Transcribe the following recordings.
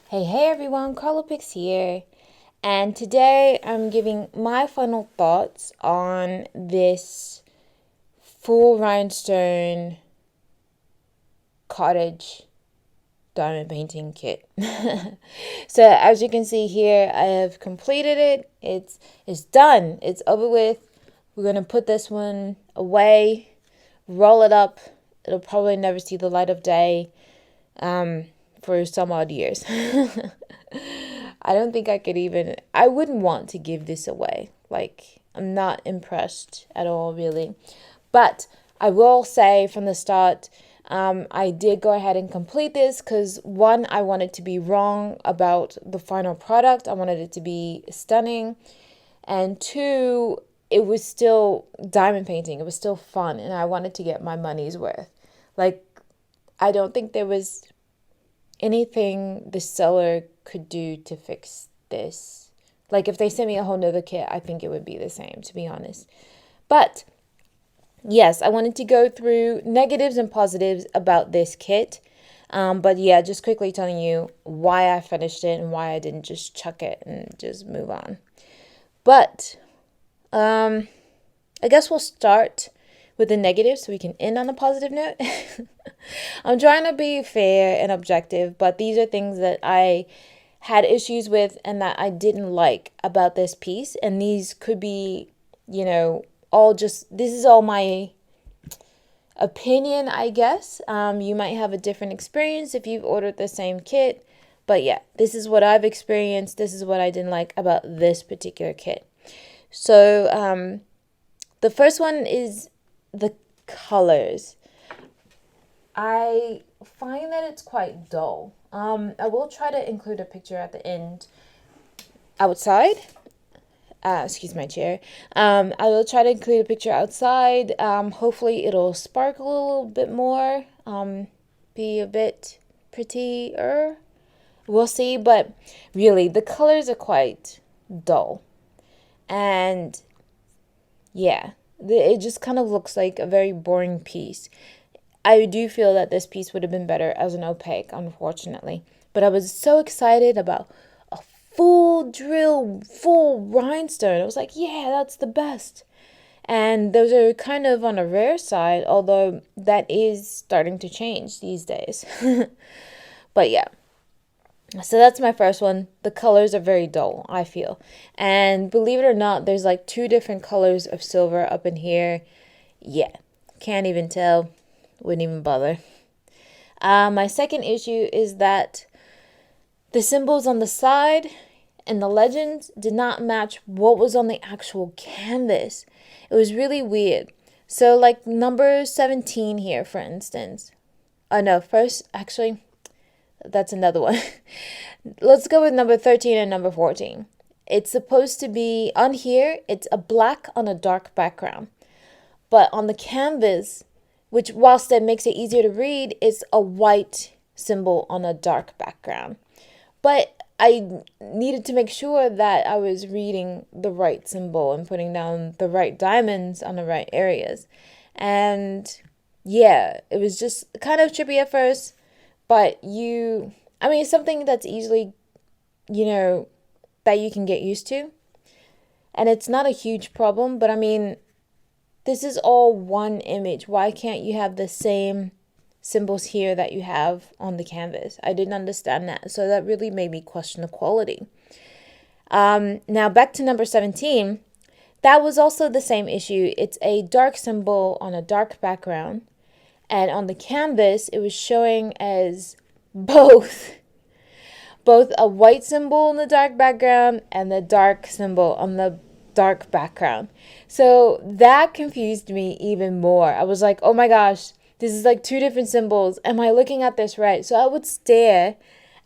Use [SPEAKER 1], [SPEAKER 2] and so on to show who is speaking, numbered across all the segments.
[SPEAKER 1] Hey everyone, Carlopix here, and today I'm giving my final thoughts on this full rhinestone cottage diamond painting kit. So as you can see here, I have completed it. It's done. It's over with. We're gonna put this one away, roll it up. It'll probably never see the light of day for some odd years. I don't think I wouldn't want to give this away. Like, I'm not impressed at all, really. But I will say from the start, I did go ahead and complete this because one, I wanted to be wrong about the final product. I wanted it to be stunning. And two, it was still diamond painting. It was still fun. And I wanted to get my money's worth. Like, I don't think there was anything the seller could do to fix this. Like, if they sent me a whole nother kit, I think it would be the same, to be honest. But yes, I wanted to go through negatives and positives about this kit. But yeah, just quickly telling you why I finished it and why I didn't just chuck it and just move on. But I guess we'll start with the negatives so we can end on a positive note. I'm trying to be fair and objective, but these are things that I had issues with and that I didn't like about this piece. And these could be, this is all my opinion, I guess. You might have a different experience if you've ordered the same kit. But yeah, this is what I've experienced. This is what I didn't like about this particular kit. So the first one is the colors. I find that it's quite dull. I will try to include a picture at the end outside. Excuse my chair. I will try to include a picture outside. Hopefully it'll sparkle a little bit more. Be a bit prettier. We'll see, but really the colors are quite dull. And yeah, it just kind of looks like a very boring piece. I do feel that this piece would have been better as an opaque, unfortunately. But I was so excited about a full drill, full rhinestone. I was like, yeah, that's the best. And those are kind of on a rare side, although that is starting to change these days. But yeah. So that's my first one. The colors are very dull, I feel. And believe it or not, there's like two different colors of silver up in here. Yeah, can't even tell. Wouldn't even bother. My second issue is that the symbols on the side and the legends did not match what was on the actual canvas. It was really weird. So like number 17 here, for instance. Oh no, first, actually, that's another one. Let's go with number 13 and number 14. It's supposed to be, on here, it's a black on a dark background. But on the canvas, which whilst that makes it easier to read, it's a white symbol on a dark background. But I needed to make sure that I was reading the right symbol and putting down the right diamonds on the right areas. And yeah, it was just kind of trippy at first, but it's something that's easily, that you can get used to. And it's not a huge problem, but this is all one image. Why can't you have the same symbols here that you have on the canvas? I didn't understand that. So that really made me question the quality. Now back to number 17. That was also the same issue. It's a dark symbol on a dark background. And on the canvas, it was showing as both a white symbol in the dark background and the dark symbol on the dark background. So that confused me even more. I was like, oh my gosh, this is like two different symbols. Am I looking at this right? So I would stare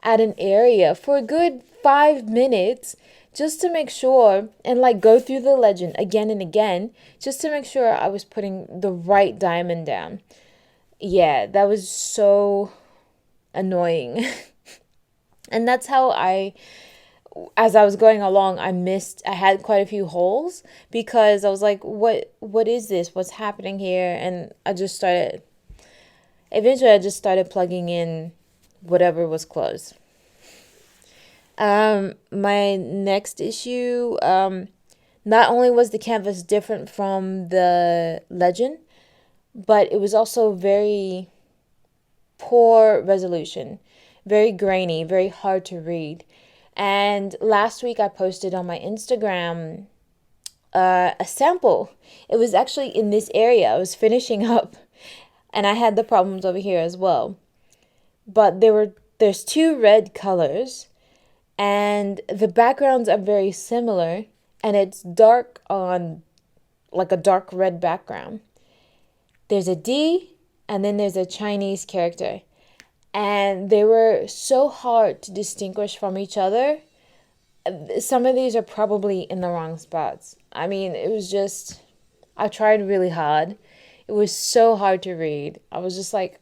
[SPEAKER 1] at an area for a good 5 minutes just to make sure, and like go through the legend again and again, just to make sure I was putting the right diamond down. Yeah, that was so annoying. And that's how as I was going along, I had quite a few holes because I was like, what is this? What's happening here? And eventually I just started plugging in whatever was closed. My next issue, not only was the canvas different from the legend, but it was also very poor resolution, very grainy, very hard to read. And last week I posted on my Instagram a sample. It was actually in this area. I was finishing up, and I had the problems over here as well. But there's two red colors, and the backgrounds are very similar, and it's dark on like a dark red background. There's a D, and then there's a Chinese character, and they were so hard to distinguish from each other. Some of these are probably in the wrong spots. I mean, it was just, I tried really hard. It was so hard to read. I was just like,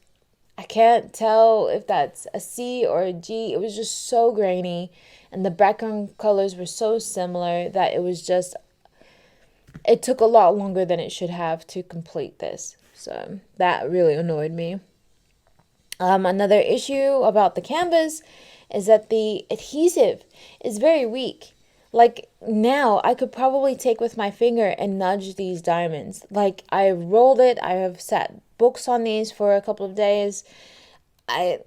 [SPEAKER 1] I can't tell if that's a C or a G. It was just so grainy, and the background colors were so similar that it was just, it took a lot longer than it should have to complete this. So that really annoyed me. Another issue about the canvas is that the adhesive is very weak. Like now, I could probably take with my finger and nudge these diamonds. Like I rolled it. I have sat books on these for a couple of days. The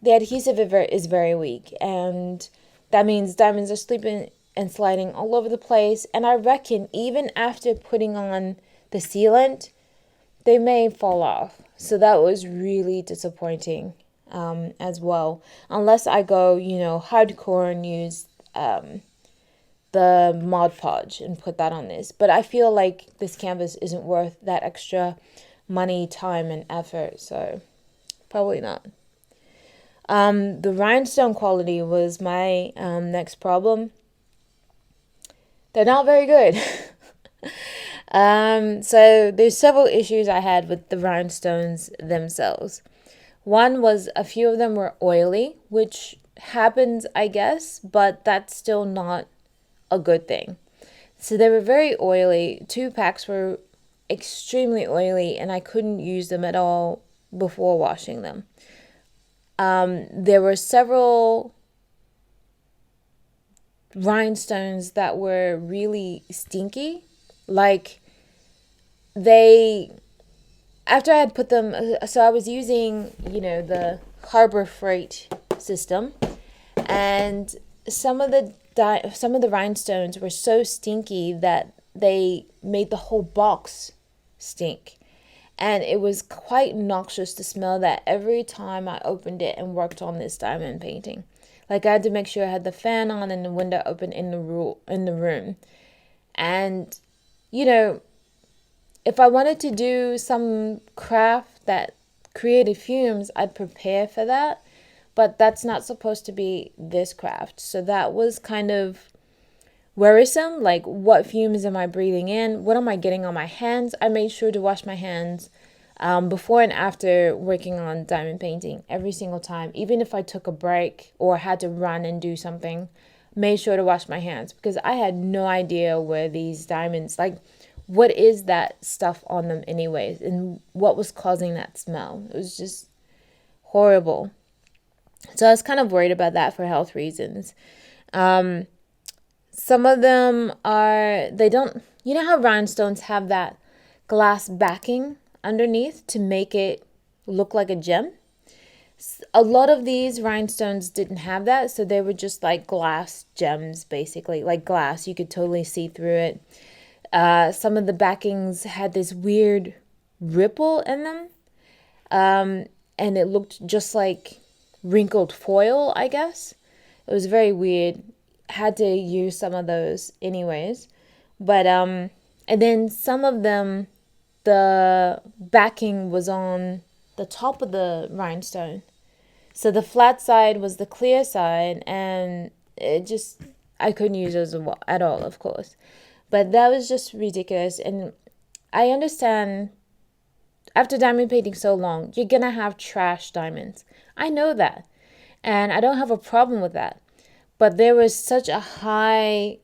[SPEAKER 1] adhesive is very weak, and that means diamonds are slipping and sliding all over the place. And I reckon even after putting on the sealant, they may fall off. So that was really disappointing as well. Unless I go, hardcore and use the Mod Podge and put that on this. But I feel like this canvas isn't worth that extra money, time, and effort. So probably not. The rhinestone quality was my next problem. They're not very good. So there's several issues I had with the rhinestones themselves. One was a few of them were oily, which happens, I guess, but that's still not a good thing. So they were very oily. 2 packs were extremely oily, and I couldn't use them at all before washing them. There were several rhinestones that were really stinky. Like after I had put them, so I was using, the Harbor Freight system, and some of the rhinestones were so stinky that they made the whole box stink. And it was quite noxious to smell that every time I opened it and worked on this diamond painting. Like I had to make sure I had the fan on and the window open in the room. And, if I wanted to do some craft that created fumes, I'd prepare for that. But that's not supposed to be this craft. So that was kind of worrisome. Like, what fumes am I breathing in? What am I getting on my hands? I made sure to wash my hands before and after working on diamond painting every single time. Even if I took a break or had to run and do something, made sure to wash my hands, because I had no idea where these diamonds, like, what is that stuff on them anyways, and what was causing that smell. It was just horrible. So I was kind of worried about that for health reasons. Some of them they don't, how rhinestones have that glass backing underneath to make it look like a gem? A lot of these rhinestones didn't have that, so they were just like glass gems, basically, like glass. You could totally see through it. Some of the backings had this weird ripple in them, and it looked just like wrinkled foil, I guess. It was very weird. Had to use some of those anyways. But and then some of them, the backing was on the top of the rhinestone. So the flat side was the clear side, and I couldn't use those at all, of course. But that was just ridiculous. And I understand, after diamond painting so long, you're going to have trash diamonds. I know that. And I don't have a problem with that. But there was such a high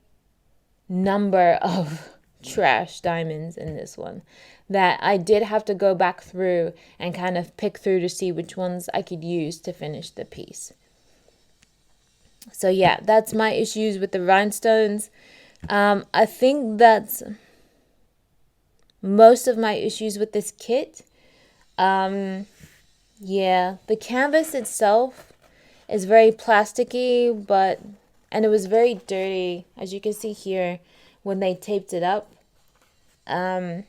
[SPEAKER 1] number of trash diamonds in this one that I did have to go back through and kind of pick through to see which ones I could use to finish the piece. So yeah, that's my issues with the rhinestones. I think that's most of my issues with this kit. Um, yeah, the canvas itself is very plasticky, and it was very dirty, as you can see here when they taped it up. Um,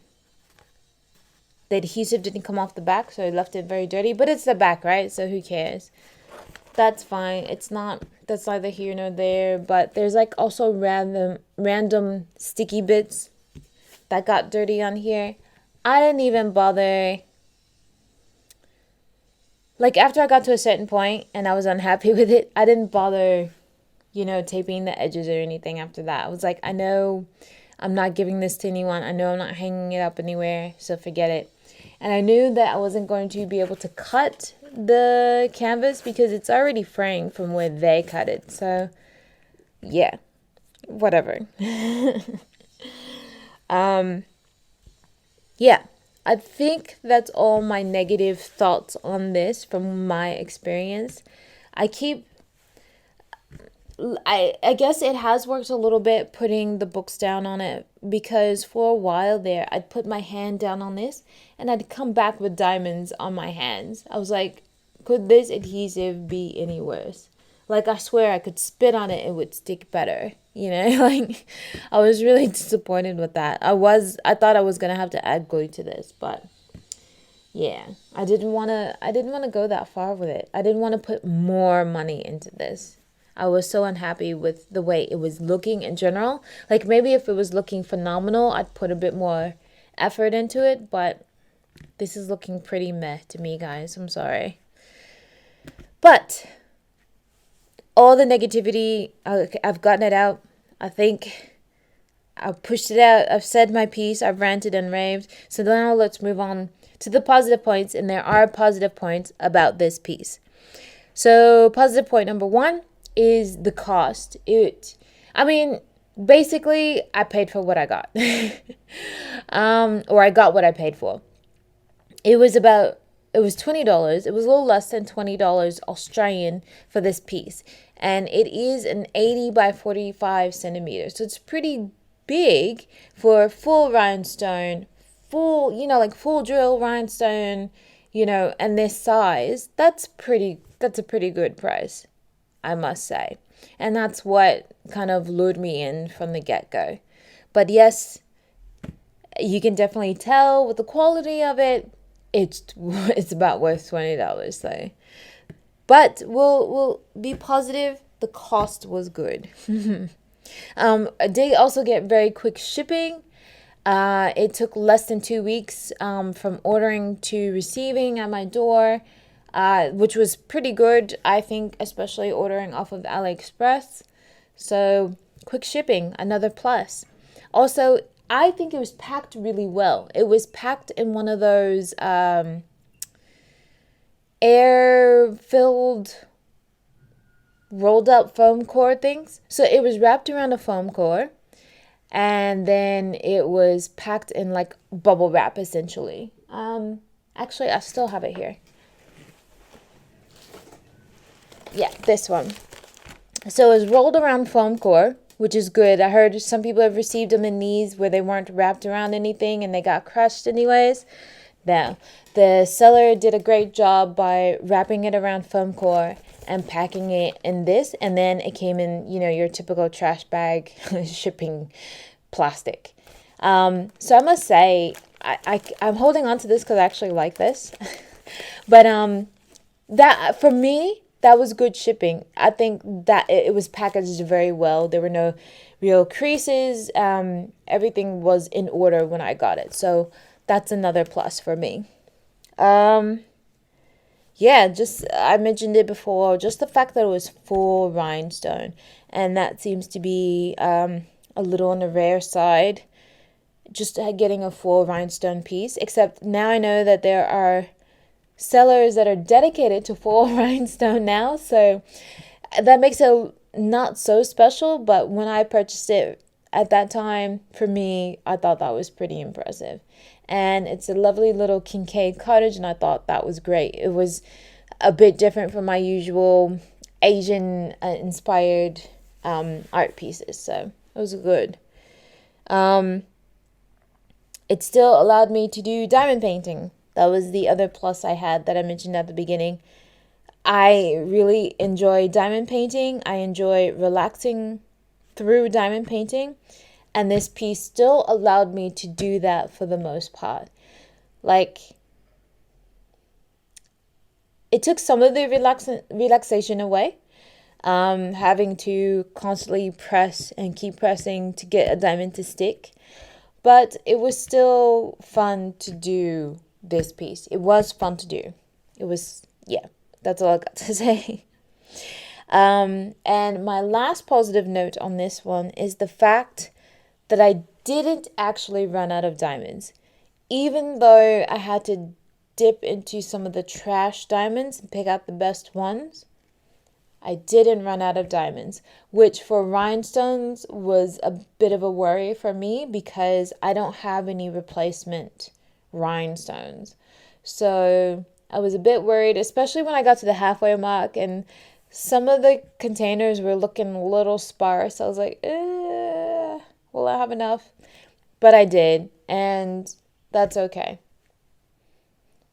[SPEAKER 1] the adhesive didn't come off the back, so I left it very dirty. But it's the back, right? So who cares? That's fine. That's neither here nor there. But there's like also random sticky bits that got dirty on here. I didn't even bother. Like after I got to a certain point and I was unhappy with it, I didn't bother, taping the edges or anything after that. I was like, I know I'm not giving this to anyone. I know I'm not hanging it up anywhere, so forget it. And I knew that I wasn't going to be able to cut the canvas because it's already framed from where they cut it. So, yeah, whatever. Yeah, I think that's all my negative thoughts on this from my experience. I keep I guess it has worked a little bit putting the books down on it because for a while there I'd put my hand down on this and I'd come back with diamonds on my hands. I was like, could this adhesive be any worse? Like I swear I could spit on it, it would stick better. Like I was really disappointed with that. I thought I was gonna have to add glue to this, but yeah, I didn't wanna go that far with it. I didn't want to put more money into this. I was so unhappy with the way it was looking in general. Like maybe if it was looking phenomenal, I'd put a bit more effort into it, but this is looking pretty meh to me, guys. I'm sorry. But all the negativity, I've gotten it out. I think I've pushed it out. I've said my piece. I've ranted and raved. So now let's move on to the positive points. And there are positive points about this piece. So positive point number 1 is the cost. Basically, I paid for what I got. Or I got what I paid for. It was $20. It was a little less than $20 Australian for this piece. And it is an 80 by 45 centimeters. So it's pretty big for full rhinestone, full drill rhinestone, and this size. That's a pretty good price, I must say. And that's what kind of lured me in from the get-go. But yes, you can definitely tell with the quality of it, it's about worth $20 though. But we'll be positive. The cost was good. I did also get very quick shipping. It took less than 2 weeks from ordering to receiving at my door, which was pretty good, I think, especially ordering off of AliExpress. So quick shipping, another plus. Also, I think it was packed really well. It was packed in one of those air-filled, rolled-up foam core things. So it was wrapped around a foam core, and then it was packed in like bubble wrap, essentially. Actually, I still have it here. Yeah, this one. So it was rolled around foam core, which is good. I heard some people have received them in these where they weren't wrapped around anything and they got crushed anyways. Now, the seller did a great job by wrapping it around foam core and packing it in this, and then it came in, your typical trash bag shipping plastic. So I must say, I'm holding on to this because I actually like this. But that for me, that was good shipping. I think that it was packaged very well. There were no real creases. Everything was in order when I got it. So that's another plus for me. Yeah, just I mentioned it before, just the fact that it was full rhinestone, and that seems to be a little on the rare side, just getting a full rhinestone piece. Except now I know that there are sellers that are dedicated to full rhinestone now, so that makes it not so special. But when I purchased it at that time, for me, I thought that was pretty impressive. And it's a lovely little Kincaid cottage, and I thought that was great. It was a bit different from my usual Asian inspired art pieces. So it was good. It still allowed me to do diamond painting. That was the other plus I had that I mentioned at the beginning. I really enjoy diamond painting. I enjoy relaxing through diamond painting. And this piece still allowed me to do that for the most part. Like, it took some of the relaxation away. Having to constantly press and keep pressing to get a diamond to stick. But it was still fun to do this piece. It was fun to do. It was, yeah, that's all I got to say. And my last positive note on this one is the fact that I didn't actually run out of diamonds. Even though I had to dip into some of the trash diamonds and pick out the best ones, I didn't run out of diamonds, which for rhinestones was a bit of a worry for me because I don't have any replacement rhinestones. So I was a bit worried, especially when I got to the halfway mark and some of the containers were looking a little sparse. I was like, will I have enough? But I did, and that's okay.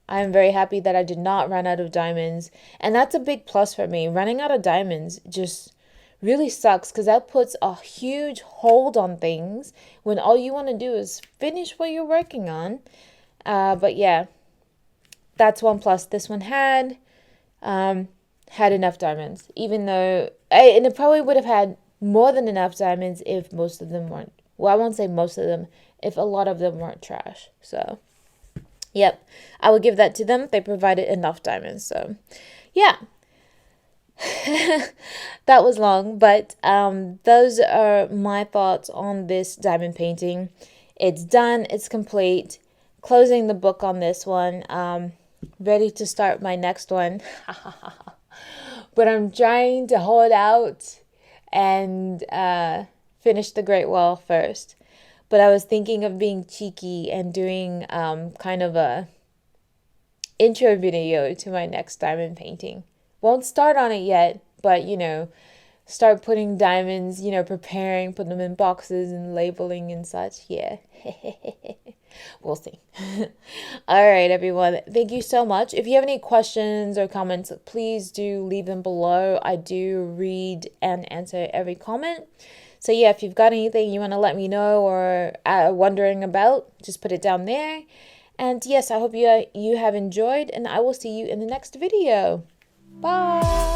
[SPEAKER 1] I'm very happy that I did not run out of diamonds. And that's a big plus for me. Running out of diamonds just really sucks because that puts a huge hold on things when all you want to do is finish what you're working on. But yeah, that's one plus. This one had enough diamonds, even though, and it probably would have had more than enough diamonds if most of them weren't, well, I won't say most of them, if a lot of them weren't trash. So yep, I will give that to them. They provided enough diamonds. So, yeah, that was long, but those are my thoughts on this diamond painting. It's done. It's complete. Closing the book on this one. Ready to start my next one. But I'm trying to hold out and finish the Great Wall first. But I was thinking of being cheeky and doing kind of a intro video to my next diamond painting. Won't start on it yet, but start putting diamonds, preparing, put them in boxes and labeling and such. Yeah. We'll see. All right, everyone. Thank you so much. If you have any questions or comments, please do leave them below. I do read and answer every comment. So yeah, if you've got anything you want to let me know or wondering about, just put it down there. And yes, I hope you have enjoyed, and I will see you in the next video. Bye.